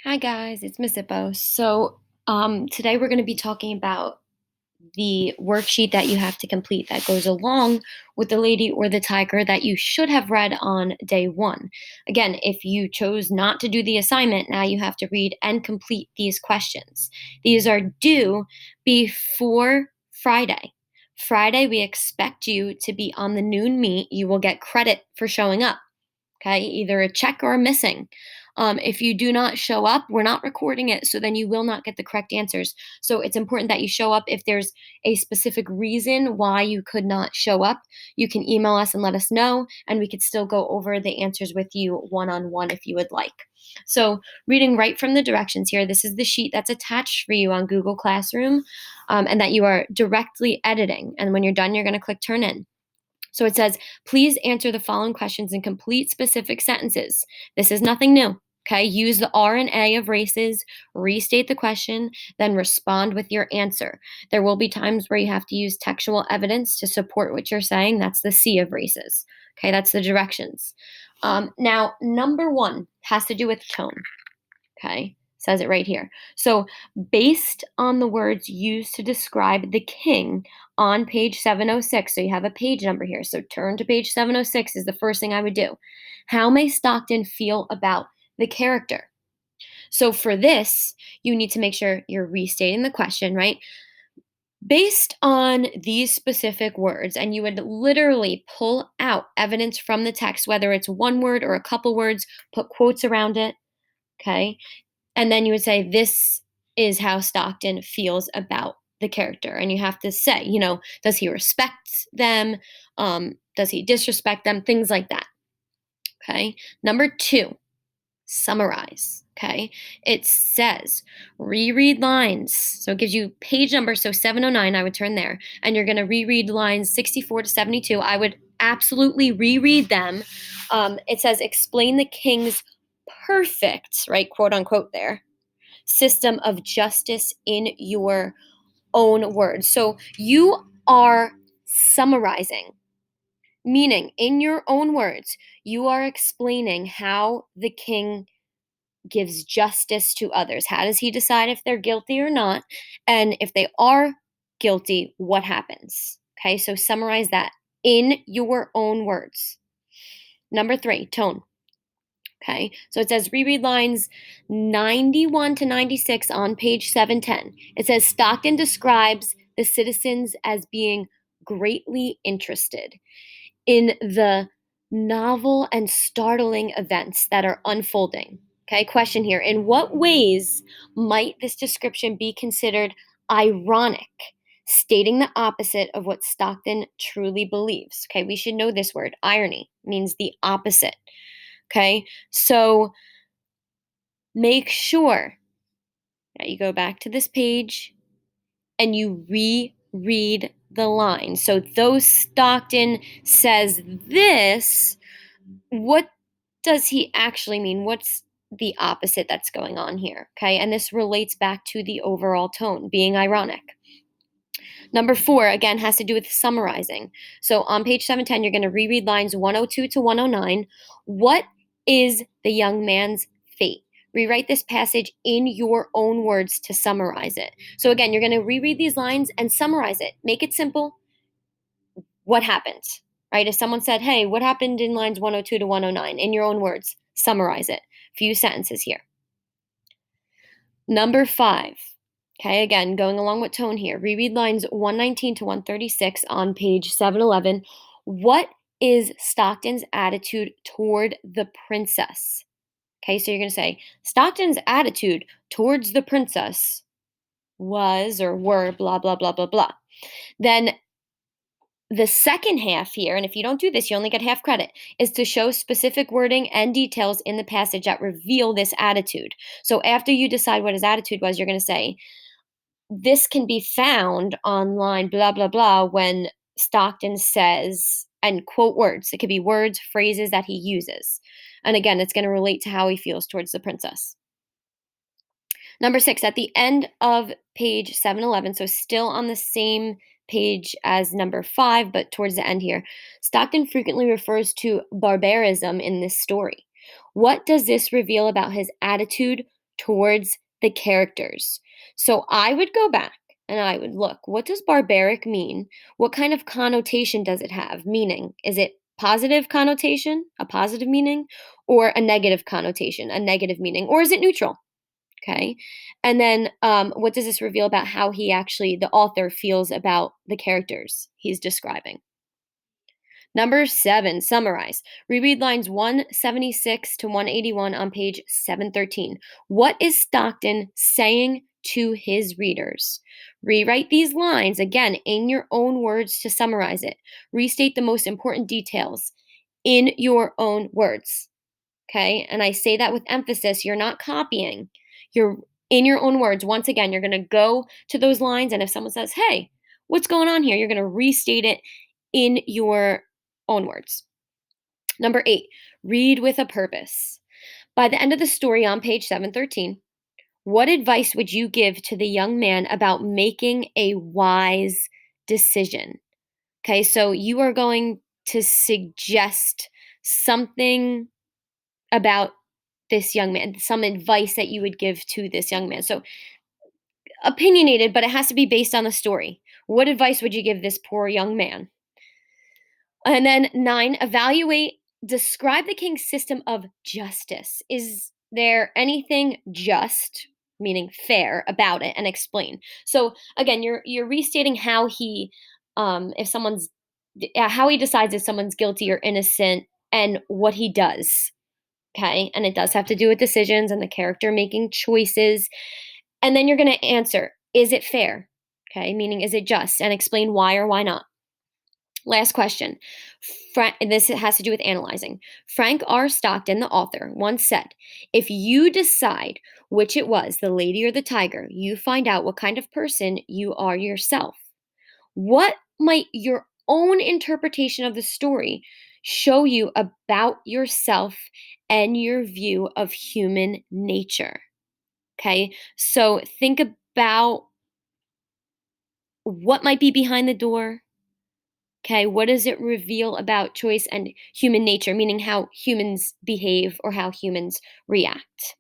Hi guys, it's Miss Ippo. Today we're going to be talking about the worksheet that you have to complete that goes along with the Lady or the Tiger that you should have read on day one. Again, if you chose not to do the assignment, now you have to read and complete these questions. These are due before Friday. Friday, we expect you to be on the noon meet. You will get credit for showing up. Okay, either a check or a missing. If you do not show up, we're not recording it, so then you will not get the correct answers. So it's important that you show up. If there's a specific reason why you could not show up, you can email us and let us know, and we could still go over the answers with you one on one if you would like. So, reading right from the directions here, this is the sheet that's attached for you on Google Classroom and that you are directly editing. And when you're done, you're going to click Turn In. So it says, please answer the following questions in complete specific sentences. This is nothing new. Okay, use the R and A of races, restate the question, then respond with your answer. There will be times where you have to use textual evidence to support what you're saying. That's the C of races. Okay, that's the directions. Now, number one has to do with tone. Okay, says it right here. So, based on the words used to describe the king on page 706, so you have a page number here. So, turn to page 706 is the first thing I would do. How may Stockton feel about the character? So, for this, you need to make sure you're restating the question, right? Based on these specific words, and you would literally pull out evidence from the text, whether it's one word or a couple words, put quotes around it. Okay. And then you would say, this is how Stockton feels about the character. And you have to say, does he respect them? Does he disrespect them? Things like that. Okay. Number two, summarize. Okay. It says reread lines. So it gives you page number. So 709, I would turn there. And you're going to reread lines 64 to 72. I would absolutely reread them. It says explain the king's perfect, right? Quote unquote there system of justice in your own words. So you are summarizing, meaning in your own words, you are explaining how the king gives justice to others. How does he decide if they're guilty or not? And if they are guilty, what happens? Okay, so summarize that in your own words. Number three, tone. Okay, so it says reread lines 91 to 96 on page 710. It says Stockton describes the citizens as being greatly interested in the novel and startling events that are unfolding. Okay, question here. In what ways might this description be considered ironic, stating the opposite of what Stockton truly believes? Okay, we should know this word. Irony means the opposite. Okay, so make sure that you go back to this page and you reread the line. So, though Stockton says this, what does he actually mean? What's the opposite that's going on here? Okay, and this relates back to the overall tone being ironic. Number four, again, has to do with summarizing. So, on page 710, you're going to reread lines 102 to 109. What is the young man's fate? Rewrite this passage in your own words to summarize it. So, again, you're going to reread these lines and summarize it. Make it simple. What happened? Right? If someone said, hey, what happened in lines 102 to 109? In your own words, summarize it. Few sentences here. Number five. Okay, again, going along with tone here. Reread lines 119 to 136 on page 711. What is Stockton's attitude toward the princess? Okay, so you're going to say Stockton's attitude towards the princess was or were blah, blah, blah, blah, blah. Then the second half here, and if you don't do this, you only get half credit, is to show specific wording and details in the passage that reveal this attitude. So after you decide what his attitude was, you're going to say, this can be found on line blah, blah, blah when Stockton says, and quote words. It could be words, phrases that he uses. And again, it's going to relate to how he feels towards the princess. Number six, at the end of page 711, so still on the same page as number five, but towards the end here, Stockton frequently refers to barbarism in this story. What does this reveal about his attitude towards the characters. So I would go back and I would look, what does barbaric mean? What kind of connotation does it have? Meaning, is it positive connotation, a positive meaning, or a negative connotation, a negative meaning, or is it neutral? Okay. And then what does this reveal about how he actually, the author, feels about the characters he's describing? Number 7, summarize. Reread lines 176 to 181 on page 713. What is Stockton saying to his readers? Rewrite these lines again in your own words to summarize it. Restate the most important details in your own words. Okay? And I say that with emphasis. You're not copying. You're in your own words. Once again, you're going to go to those lines, and if someone says, "Hey, what's going on here?" you're going to restate it in your own words. Number 8, read with a purpose. By the end of the story on page 713, what advice would you give to the young man about making a wise decision? Okay, so you are going to suggest something about this young man, some advice that you would give to this young man. So opinionated, but it has to be based on the story. What advice would you give this poor young man? And then 9, evaluate, describe the king's system of justice. Is there anything just, meaning fair, about it, and explain. So again, you're restating how he, if someone's, how he decides if someone's guilty or innocent, and what he does. Okay, and it does have to do with decisions and the character making choices. And then you're going to answer, is it fair? Okay, meaning is it just, and explain why or why not. Last question. This has to do with analyzing. Frank R. Stockton, the author, once said, if you decide which it was, the lady or the tiger, you find out what kind of person you are yourself. What might your own interpretation of the story show you about yourself and your view of human nature? Okay, so think about what might be behind the door. Okay, what does it reveal about choice and human nature, meaning how humans behave or how humans react?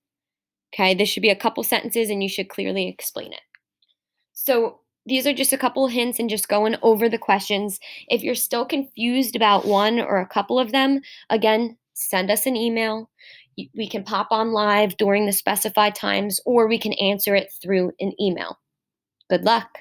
Okay, this should be a couple sentences and you should clearly explain it. So, these are just a couple hints and just going over the questions. If you're still confused about one or a couple of them, again, send us an email. We can pop on live during the specified times or we can answer it through an email. Good luck.